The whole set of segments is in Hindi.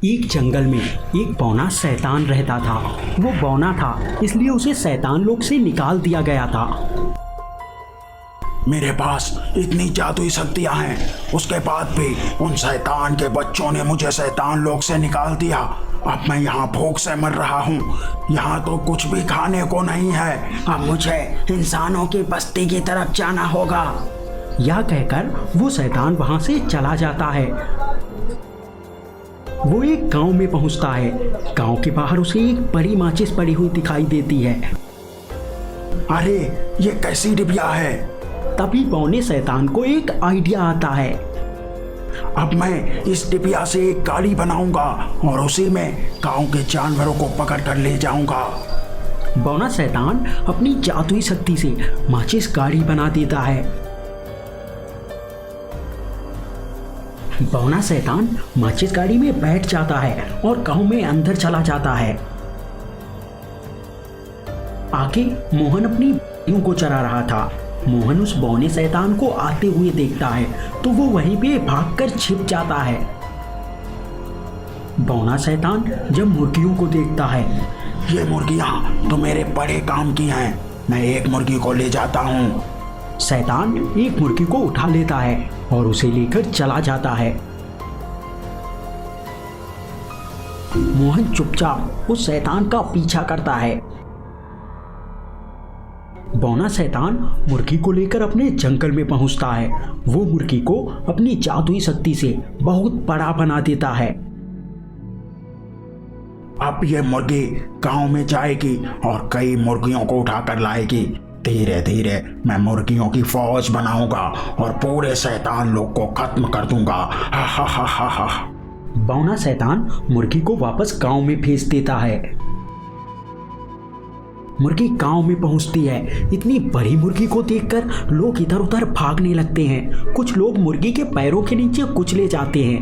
एक जंगल में एक बौना शैतान रहता था। वो बौना था इसलिए उसे शैतान लोक से निकाल दिया गया था। मेरे पास इतनी जादुई शक्तियां हैं, उसके बाद भी उन शैतान के बच्चों ने मुझे शैतान लोक से निकाल दिया। अब मैं यहाँ भूख से मर रहा हूँ, यहाँ तो कुछ भी खाने को नहीं है। अब मुझे इंसानों की बस्ती की तरफ जाना होगा। यह कहकर वो शैतान वहां से चला जाता है। वो एक गांव में पहुंचता है। गांव के बाहर उसे एक बड़ी माचिस पड़ी हुई दिखाई देती है। अरे ये कैसी डिबिया है? तभी बौने शैतान को एक आइडिया आता है। अब मैं इस डिबिया से एक गाड़ी बनाऊंगा और उसी में गांव के जानवरों को पकड़ कर ले जाऊंगा। बौना शैतान अपनी जादुई शक्ति से माचिस गाड़ी बना देता है। बौना शैतान माचिस गाड़ी में बैठ जाता है और गांव में अंदर चला जाता है। आगे मोहन अपनी बकरियों को चरा रहा था। मोहन उस बौने शैतान को आते हुए देखता है तो वो वहीं पे भागकर छिप जाता है। बौना शैतान जब मुर्गियों को देखता है, ये मुर्गियां तो मेरे बड़े काम की हैं, मैं एक मुर्गी को ले जाता हूँ। शैतान एक मुर्गी को उठा लेता है और उसे लेकर चला जाता है। मोहन चुपचाप उस शैतान का पीछा करता है। बौना शैतान मुर्गी को लेकर अपने जंगल में पहुंचता है। वो मुर्गी को अपनी जादुई शक्ति से बहुत बड़ा बना देता है। अब ये मुर्गी गांव में जाएगी और कई मुर्गियों को उठाकर लाएगी। धीरे धीरे मैं मुर्गियों की फौज बनाऊंगा और पूरे शैतान लोग को खत्म कर दूंगा। हा हा हा हा हा। बौना शैतान मुर्गी को वापस गांव में भेज देता है। मुर्गी गांव में पहुंचती है। इतनी बड़ी मुर्गी को देखकर लोग इधर उधर भागने लगते हैं। कुछ लोग मुर्गी के पैरों के नीचे कुचले जाते हैं।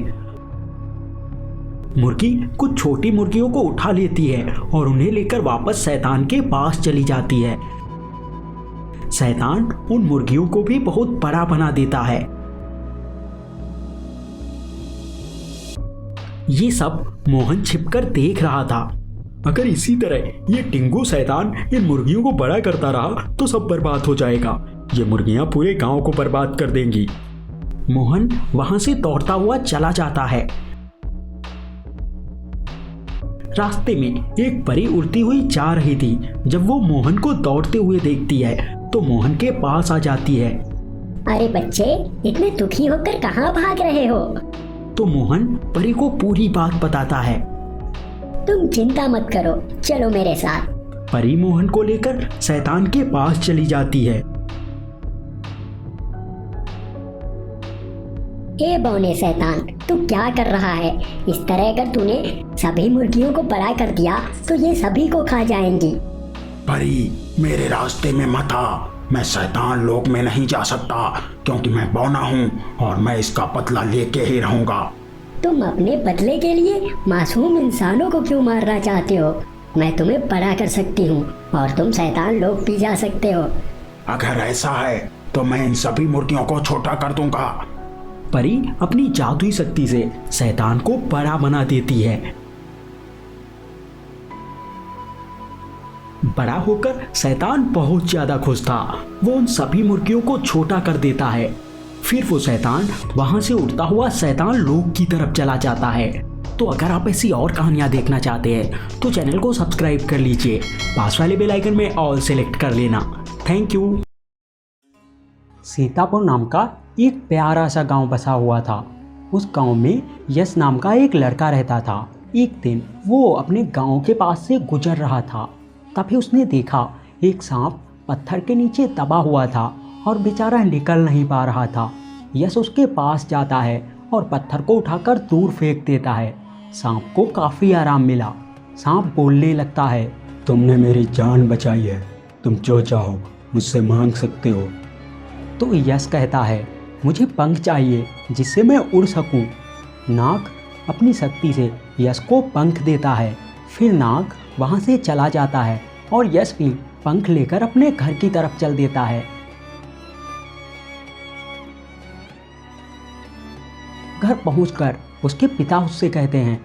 मुर्गी कुछ छोटी मुर्गियों को उठा लेती है और उन्हें लेकर वापस शैतान के पास चली जाती है। शैतान उन मुर्गियों को भी बहुत बड़ा बना देता है। ये सब मोहन छिपकर देख रहा था। अगर इसी तरह ये टिंगू शैतान इन मुर्गियों को बड़ा करता रहा तो सब बर्बाद हो जाएगा। ये मुर्गियां पूरे गांव को बर्बाद कर देंगी। मोहन वहां से दौड़ता हुआ चला जाता है। रास्ते में एक परी उड़ती हुई जा रही थी। जब वो मोहन को दौड़ते हुए देखती है तो मोहन के पास आ जाती है। अरे बच्चे, इतने दुखी होकर कहाँ भाग रहे हो? तो मोहन परी को पूरी बात बताता है। तुम चिंता मत करो, चलो मेरे साथ। परी मोहन को लेकर शैतान के पास चली जाती है। ए बौने शैतान, तू क्या कर रहा है? इस तरह अगर तूने सभी मुर्गियों को बड़ा कर दिया तो ये सभी को खा जाएंगी। परी, मेरे रास्ते में मत आ। मैं शैतान लोक में नहीं जा सकता क्योंकि मैं बौना हूँ और मैं इसका बदला लेके ही रहूंगा। तुम अपने बदले के लिए मासूम इंसानों को क्यों मारना चाहते हो? मैं तुम्हें बड़ा कर सकती हूँ और तुम शैतान लोक भी जा सकते हो। अगर ऐसा है तो मैं इन सभी मुर्गियों को छोटा कर दूंगा। परी अपनी जादुई शक्ति से शैतान को बड़ा बना देती है। बड़ा होकर शैतान बहुत ज्यादा खुश था। वो उन सभी मुर्गियों को छोटा कर देता है। फिर वो शैतान वहां से उड़ता हुआ शैतान लोक की तरफ चला जाता है। तो अगर आप ऐसी और कहानियां देखना चाहते हैं तो चैनल को सब्सक्राइब कर लीजिए। पास वाले बेल आइकन में ऑल सेलेक्ट कर लेना। Thank you. सीतापुर नाम का एक प्यारा सा गांव बसा हुआ था। उस गांव में यश नाम का एक लड़का रहता था। एक दिन वो अपने गांव के पास से गुजर रहा था। तभी उसने देखा एक सांप पत्थर के नीचे दबा हुआ था और बेचारा निकल नहीं पा रहा था। यश उसके पास जाता है और पत्थर को उठाकर दूर फेंक देता है। सांप को काफ़ी आराम मिला। सांप बोलने लगता है, तुमने मेरी जान बचाई है, तुम जो चाहो मुझसे मांग सकते हो। तो यश कहता है, मुझे पंख चाहिए जिससे मैं उड़ सकूं। नाग अपनी शक्ति से यश को पंख देता है। फिर नाग वहां से चला जाता है और यश भी पंख लेकर अपने घर की तरफ चल देता है। घर पहुंचकर उसके पिता उससे कहते हैं,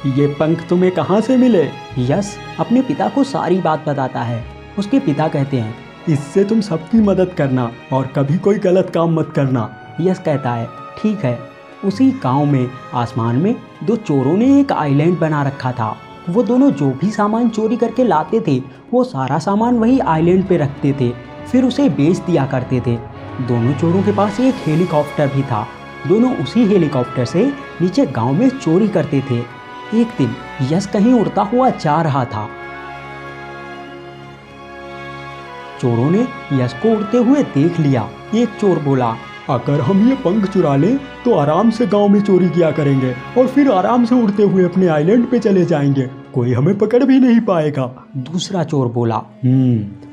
ये पंख तुम्हें कहाँ से मिले? यश अपने पिता को सारी बात बताता है। उसके पिता कहते हैं, इससे तुम सबकी मदद करना और कभी कोई गलत काम मत करना। यश कहता है, ठीक है। उसी गांव में आसमान में दो चोरों ने एक आइलैंड बना रखा था। वो दोनों जो भी सामान चोरी करके लाते थे वो सारा सामान वही आइलैंड पे रखते थे, फिर उसे बेच दिया करते थे। दोनों चोरों के पास एक हेलीकॉप्टर भी था। दोनों उसी हेलीकॉप्टर से नीचे गांव में चोरी करते थे। एक दिन यश कहीं उड़ता हुआ जा रहा था। चोरों ने यश को उड़ते हुए देख लिया। एक चोर बोला, अगर हम ये पंख चुरा लें तो आराम से गांव में चोरी किया करेंगे और फिर आराम से उड़ते हुए अपने आइलैंड पे चले जाएंगे, कोई हमें पकड़ भी नहीं पाएगा। दूसरा चोर बोला,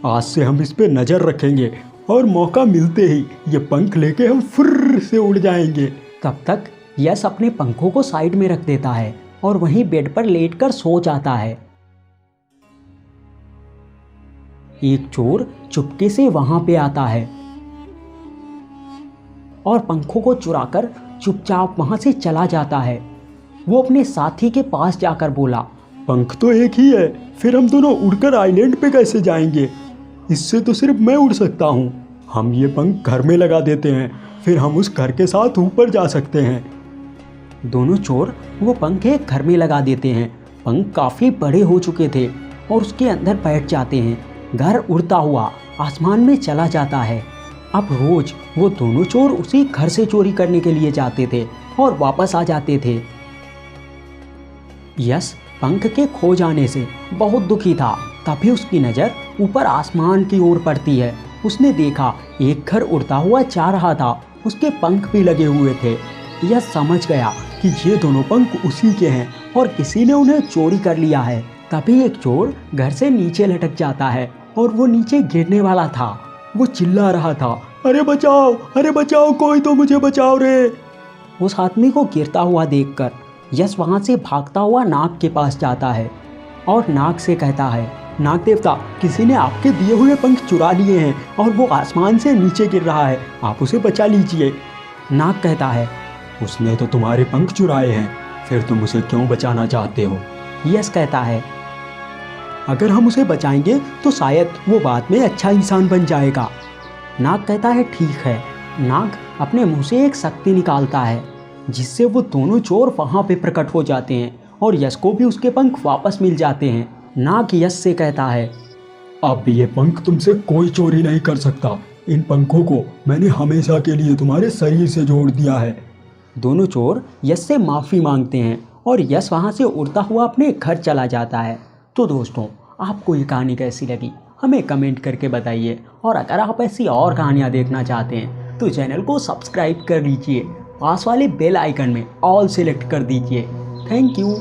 आज से हम इस पे नजर रखेंगे और मौका मिलते ही ये पंख लेके हम फुर्र से उड़ जाएंगे। तब तक यश अपने पंखों को साइड में रख देता है और वहीं बेड पर लेटकर सो जाता है। एक चोर चुपके से वहां पे आता है और पंखों को चुराकर चुपचाप वहां से चला जाता है। वो अपने साथी के पास जाकर बोला, पंख तो एक ही है, फिर हम दोनों उड़कर आइलैंड पे कैसे जाएंगे? इससे तो सिर्फ मैं उड़ सकता हूँ। हम ये पंख घर में लगा देते हैं, फिर हम उस घर के साथ ऊपर जा सकते हैं। दोनों चोर वो पंख एक घर में लगा देते हैं। पंख काफ़ी बड़े हो चुके थे और उसके अंदर बैठ जाते हैं। घर उड़ता हुआ आसमान में चला जाता है। अब रोज वो दोनों चोर उसी घर से चोरी करने के लिए जाते थे और वापस आ जाते थे। यश पंख के खो जाने से बहुत दुखी था। तभी उसकी नज़र ऊपर आसमान की ओर पड़ती है। उसने देखा एक घर उड़ता हुआ जा रहा था, उसके पंख भी लगे हुए थे। यश समझ गया कि ये दोनों पंख उसी के हैं और किसी ने उन्हें चोरी कर लिया है। तभी एक चोर घर से नीचे लटक जाता है और वो नीचे गिरने वाला था। वो चिल्ला रहा था, अरे बचाओ, कोई तो मुझे बचाओ रे। उस आदमी को गिरता हुआ देखकर यश वहाँ से भागता हुआ नाग के पास जाता है और नाग से कहता है, नाग देवता, किसी ने आपके दिए हुए पंख चुरा लिए हैं और वो आसमान से नीचे गिर रहा है, आप उसे बचा लीजिए। नाग कहता है, उसने तो तुम्हारे पंख चुराए हैं, फिर तुम उसे क्यों बचाना चाहते हो? यश कहता है, अगर हम उसे बचाएंगे तो शायद वो बाद में अच्छा इंसान बन जाएगा। नाग कहता है, ठीक है। नाग अपने मुंह से एक शक्ति निकालता है जिससे वो दोनों चोर वहाँ पे प्रकट हो जाते हैं और यश को भी उसके पंख वापस मिल जाते हैं। नाग यश से कहता है, अब ये पंख तुमसे कोई चोरी नहीं कर सकता। इन पंखों को मैंने हमेशा के लिए तुम्हारे शरीर से जोड़ दिया है। दोनों चोर यश से माफ़ी मांगते हैं और यश वहाँ से उड़ता हुआ अपने घर चला जाता है। तो दोस्तों, आपको ये कहानी कैसी लगी हमें कमेंट करके बताइए और अगर आप ऐसी और कहानियाँ देखना चाहते हैं तो चैनल को सब्सक्राइब कर लीजिए। पास वाले बेल आइकन में ऑल सेलेक्ट कर दीजिए। Thank you.